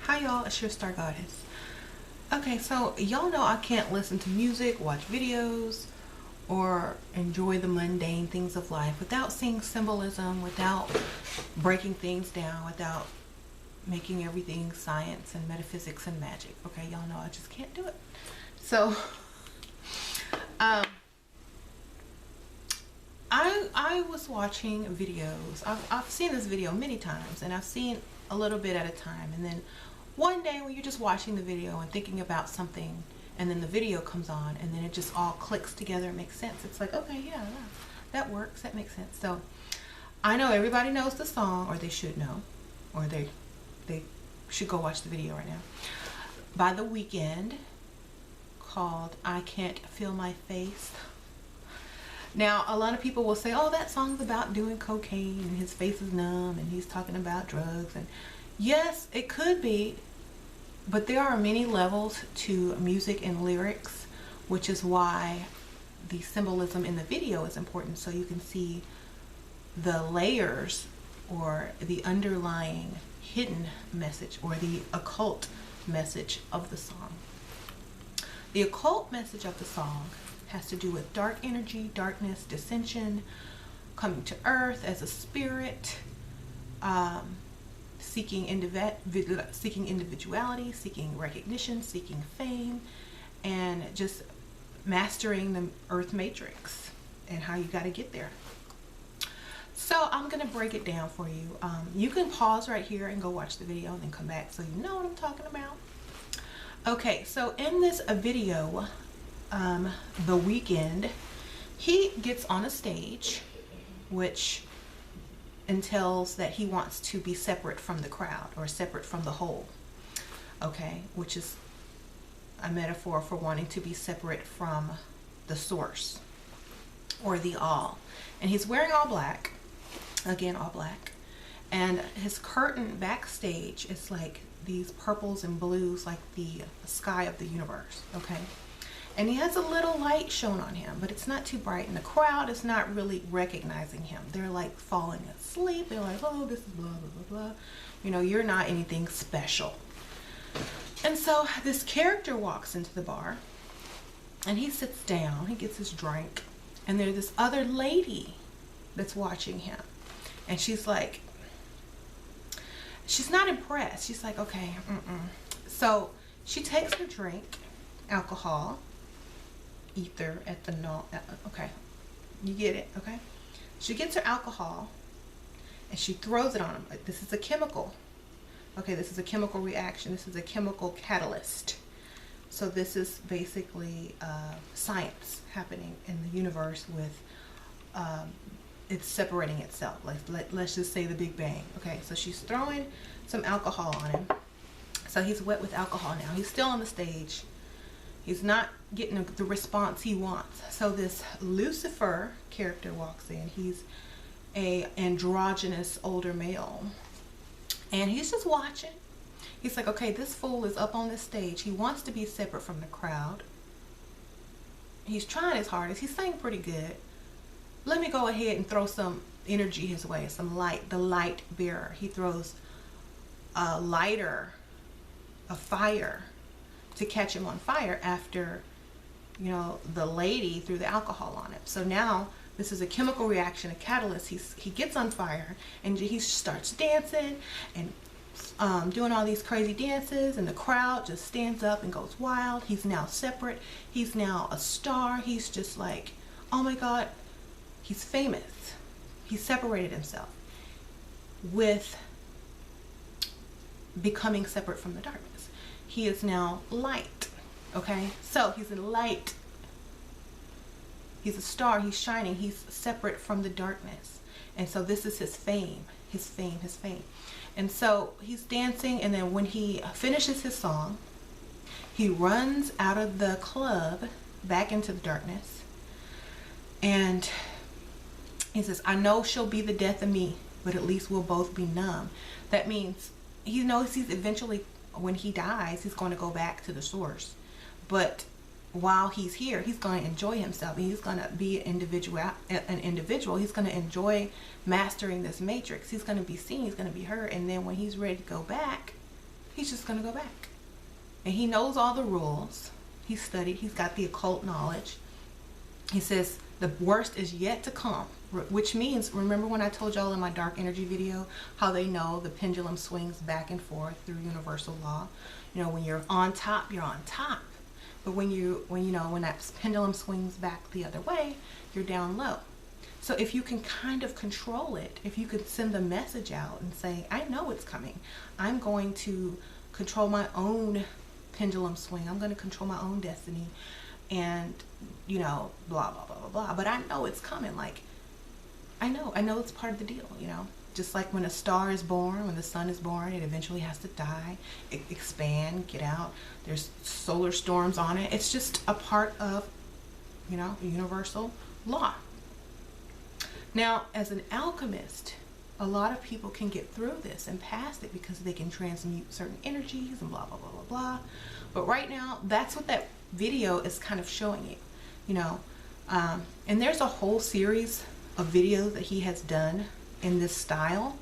Hi y'all, it's your Star Goddess. Okay, so y'all know I can't listen to music, watch videos, or enjoy the mundane things of life without seeing symbolism, without breaking things down, without making everything science and metaphysics and magic. Okay, y'all know I just can't do it. So I was watching videos. I've seen this video many times, and I've seen a little bit at a time, and then one day when you're just watching the video and thinking about something, and then the video comes on, and then it just all clicks together and makes sense. It's like, okay, yeah, that works, that makes sense. So I know everybody knows the song, or they should know, or they should go watch the video right now, by The Weeknd, called I Can't Feel My Face. Now, a lot of people will say, oh, that song's about doing cocaine and his face is numb and he's talking about drugs. And yes, it could be, but there are many levels to music and lyrics, which is why the symbolism in the video is important, so you can see the layers or the underlying hidden message or the occult message of the song. The occult message of the song has to do with dark energy, darkness, dissension, coming to earth as a spirit, seeking individuality, seeking recognition, seeking fame, and just mastering the earth matrix and how you got to get there. So I'm going to break it down for you. You can pause right here and go watch the video and then come back so you know what I'm talking about. Okay, so in this video, The Weeknd, he gets on a stage, which entails that he wants to be separate from the crowd or separate from the whole, okay, which is a metaphor for wanting to be separate from the source or the all. And he's wearing all black, again, all black, and his curtain backstage is like these purples and blues, like the sky of the universe, okay? And he has a little light shown on him, but it's not too bright, and the crowd is not really recognizing him. They're like falling asleep. They're like, oh, this is blah, blah, blah, blah. You know, you're not anything special. And so this character walks into the bar, and he sits down, he gets his drink, and there's this other lady that's watching him. And she's like, she's not impressed. She's like, okay, So she takes her drink, alcohol, ether, ethanol, okay, you get it, okay? She gets her alcohol and she throws it on him. This is a chemical, okay? This is a chemical reaction. This is a chemical catalyst. So this is basically science happening in the universe with it's separating itself. Like let's just say the Big Bang. Okay, so she's throwing some alcohol on him. So he's wet with alcohol now. He's still on the stage. He's not getting the response he wants. So this Lucifer character walks in. He's a androgynous older male, and he's just watching. He's like, okay, this fool is up on this stage. He wants to be separate from the crowd. He's trying his hardest. He's saying pretty good. Let me go ahead and throw some energy his way, some light, the light bearer. He throws a lighter, a fire, to catch him on fire after, you know, the lady threw the alcohol on him. So now this is a chemical reaction, a catalyst. He gets on fire, and he starts dancing and doing all these crazy dances, and the crowd just stands up and goes wild. He's now separate. He's now a star. He's just like, oh my God, he's famous. He separated himself with becoming separate from the darkness. He is now light, okay? So he's in light. He's a star, he's shining, he's separate from the darkness. And so this is his fame. his fame, And so he's dancing, and then when he finishes his song, he runs out of the club back into the darkness, and he says, I know she'll be the death of me, but at least we'll both be numb. That means he knows he's eventually, when he dies, he's going to go back to the source. But while he's here, he's going to enjoy himself. He's going to be an individual. He's going to enjoy mastering this matrix. He's going to be seen. He's going to be heard. And then when he's ready to go back, he's just going to go back. And he knows all the rules. He's studied. He's got the occult knowledge. He says the worst is yet to come, which means, remember when I told y'all in my dark energy video how they know the pendulum swings back and forth through universal law? You know, when you're on top, you're on top. But when that pendulum swings back the other way, you're down low. So if you can kind of control it, if you could send the message out and say, I know it's coming. I'm going to control my own pendulum swing. I'm going to control my own destiny. And, you know, blah, blah, blah, blah, blah. But I know it's coming. Like, I know it's part of the deal, you know. Just like when a star is born, when the sun is born, it eventually has to die, expand, get out. There's solar storms on it. It's just a part of, you know, universal law. Now, as an alchemist, a lot of people can get through this and past it because they can transmute certain energies and blah, blah, blah, blah, blah. But right now, that's what that video is kind of showing you, you know. And there's a whole series of videos that he has done in this style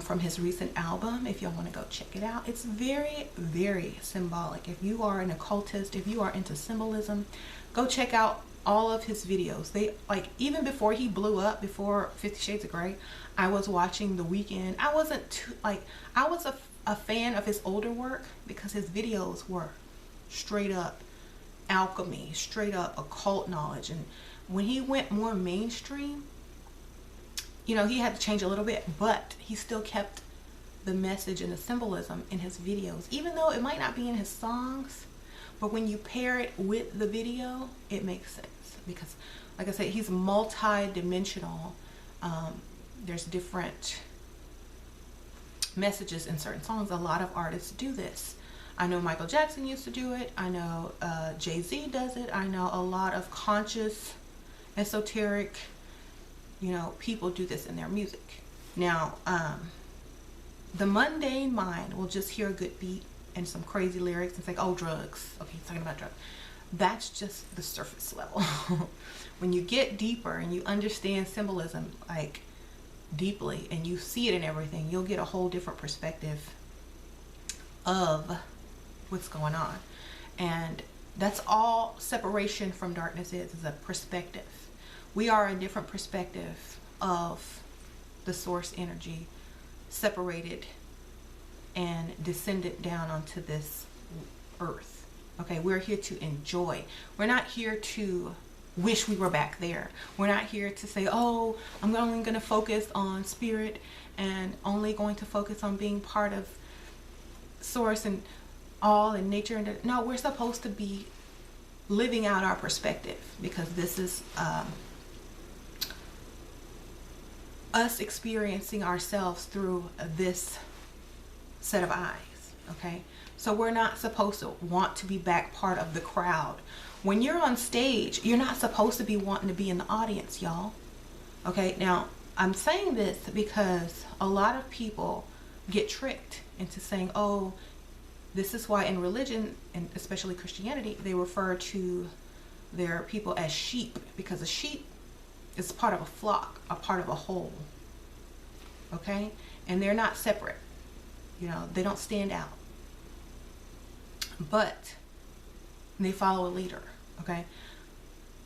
from his recent album. If y'all want to go check it out, it's very, very symbolic. If you are an occultist, if you are into symbolism, go check out all of his videos. They, like, even before he blew up, before 50 Shades of Grey, I was watching The Weeknd. I wasn't too, like, I was a fan of his older work because his videos were straight up alchemy, straight up occult knowledge. And when he went more mainstream, you know, he had to change a little bit, but he still kept the message and the symbolism in his videos, even though it might not be in his songs. But when you pair it with the video, it makes sense because, like I said, he's multi-dimensional. There's different messages in certain songs. A lot of artists do this. I know Michael Jackson used to do it. I know Jay-Z does it. I know a lot of conscious, esoteric, you know, people do this in their music. Now, the mundane mind will just hear a good beat and some crazy lyrics and say, oh, drugs. Okay, he's talking about drugs. That's just the surface level. When you get deeper and you understand symbolism, like, deeply, and you see it in everything, you'll get a whole different perspective of what's going on. And that's all separation from darkness is a perspective. We are a different perspective of the source energy, separated and descended down onto this earth. Okay, we're here to enjoy. We're not here to wish we were back there. We're not here to say, oh, I'm only going to focus on spirit and only going to focus on being part of source and all in nature. And no, we're supposed to be living out our perspective because this is us experiencing ourselves through this set of eyes. Okay, so we're not supposed to want to be back part of the crowd. When you're on stage, you're not supposed to be wanting to be in the audience, y'all. Okay, now I'm saying this because a lot of people get tricked into saying, oh, this is why in religion, and especially Christianity, they refer to their people as sheep, because a sheep is part of a flock, a part of a whole. Okay, and they're not separate. You know, they don't stand out, but they follow a leader. Okay,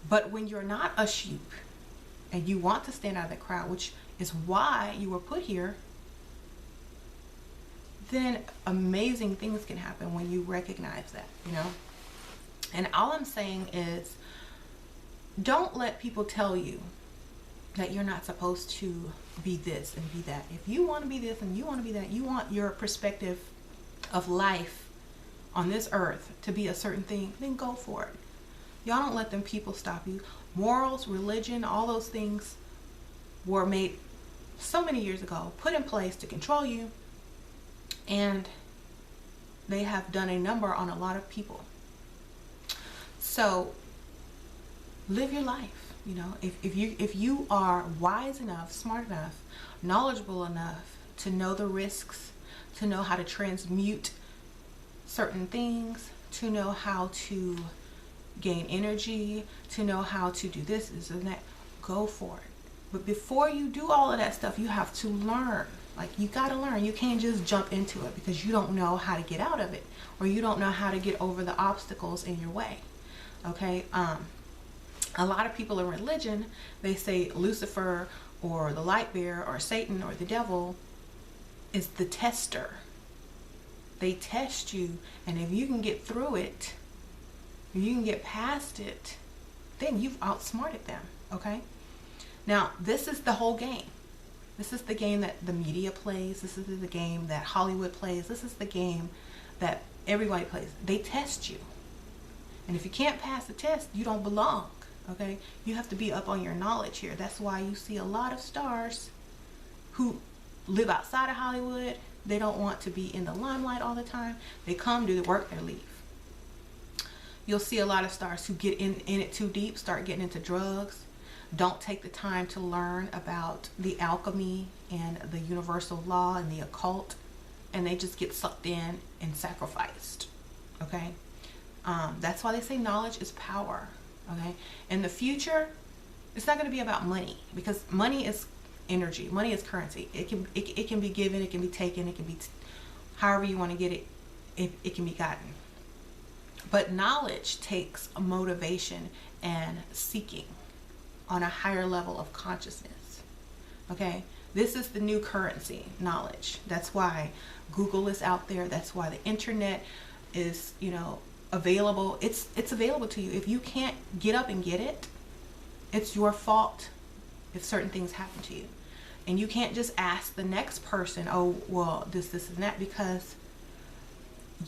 but when you're not a sheep and you want to stand out of the crowd, which is why you were put here, then amazing things can happen when you recognize that, you know. And all I'm saying is, don't let people tell you that you're not supposed to be this and be that. If you want to be this and you want to be that, you want your perspective of life on this earth to be a certain thing, then go for it. Y'all don't let them people stop you. Morals, religion, all those things were made so many years ago, put in place to control you, and they have done a number on a lot of people. So live your life. You know, if you are wise enough, smart enough, knowledgeable enough to know the risks, to know how to transmute certain things, to know how to gain energy, to know how to do this and that, go for it. But before you do all of that stuff, you have to learn. Like, you got to learn. You can't just jump into it because you don't know how to get out of it, or you don't know how to get over the obstacles in your way. Okay? A lot of people in religion, they say Lucifer or the light bearer or Satan or the devil is the tester. They test you, and if you can get through it, if you can get past it, then you've outsmarted them. Okay? Now, this is the whole game. This is the game that the media plays. This is the game that Hollywood plays. This is the game that everybody plays. They test you. And if you can't pass the test, you don't belong. Okay? You have to be up on your knowledge here. That's why you see a lot of stars who live outside of Hollywood. They don't want to be in the limelight all the time. They come, do the work, they leave. You'll see a lot of stars who get in it too deep, start getting into drugs, don't take the time to learn about the alchemy and the universal law and the occult, and they just get sucked in and sacrificed. Okay? That's why they say knowledge is power. Okay? In the future, it's not going to be about money, because money is energy. Money is currency. It can be given, it can be taken, it can be however you want to get it. It can be gotten. But knowledge takes motivation and seeking on a higher level of consciousness. Okay? This is the new currency, knowledge. That's why Google is out there. That's why the internet is, you know, available. It's available to you. If you can't get up and get it, it's your fault if certain things happen to you. And you can't just ask the next person, oh, well, this, and that, because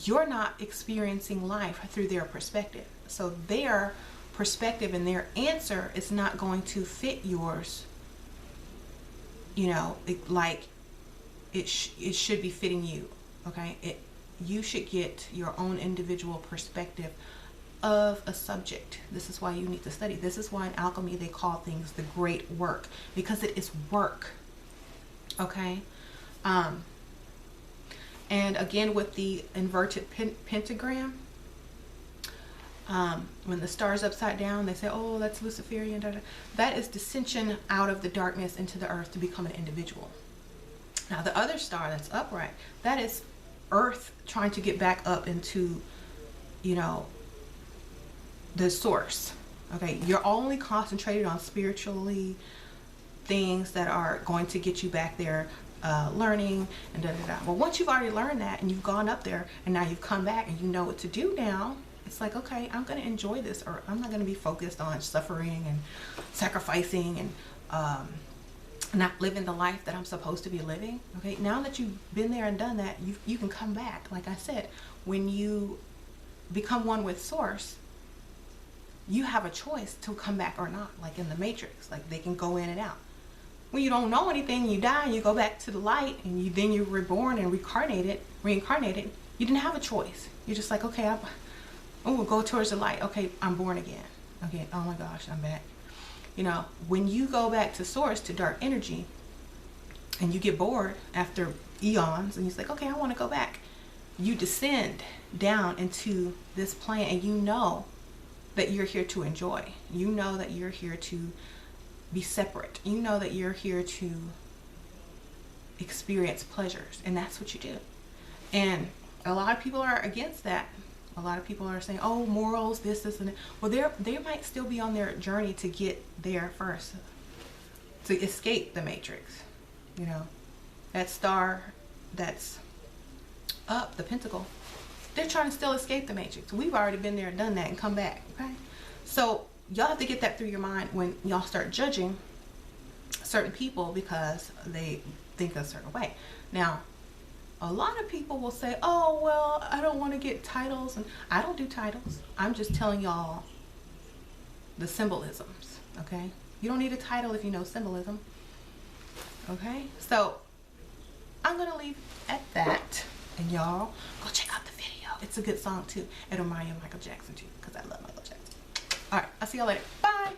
you're not experiencing life through their perspective. So their perspective and their answer is not going to fit yours, you know, it should be fitting you. Okay? You should get your own individual perspective of a subject. This is why you need to study. This is why in alchemy they call things the great work, because it is work. Okay? And again, with the inverted pentagram, when the star's upside down, they say, oh, that's Luciferian. Da, da. That is dissension out of the darkness into the earth to become an individual. Now, the other star that's upright, that is Earth trying to get back up into, you know, the source. Okay? You're only concentrated on spiritually things that are going to get you back there, learning and da da da. Well, once you've already learned that and you've gone up there and now you've come back and you know what to do now, it's like, okay, I'm going to enjoy this, or I'm not going to be focused on suffering and sacrificing and not living the life that I'm supposed to be living. Okay, now that you've been there and done that, you can come back. Like I said, when you become one with Source, you have a choice to come back or not, like in the Matrix. Like, they can go in and out. When you don't know anything, you die and you go back to the light, and then you're reborn and reincarnated. You didn't have a choice. You're just like, okay, we'll go towards the light. Okay, I'm born again. Okay, oh my gosh, I'm back. You know, when you go back to Source, to dark energy, and you get bored after eons, and you're like, okay, I want to go back. You descend down into this plane, and you know that you're here to enjoy. You know that you're here to be separate. You know that you're here to experience pleasures, and that's what you do. And a lot of people are against that. A lot of people are saying, oh, morals, this, and that. Well, they might still be on their journey to get there first, to escape the Matrix. You know, that star that's up, the pentacle, they're trying to still escape the Matrix. We've already been there and done that and come back. Okay? So y'all have to get that through your mind when y'all start judging certain people because they think a certain way. Now, a lot of people will say, oh, well, I don't want to get titles. And I don't do titles. I'm just telling y'all the symbolisms, okay? You don't need a title if you know symbolism. Okay, so I'm gonna leave at that, and y'all go check out the video. It's a good song too. It reminds me of Michael Jackson too, because I love Michael Jackson. All right, I'll see y'all later. Bye.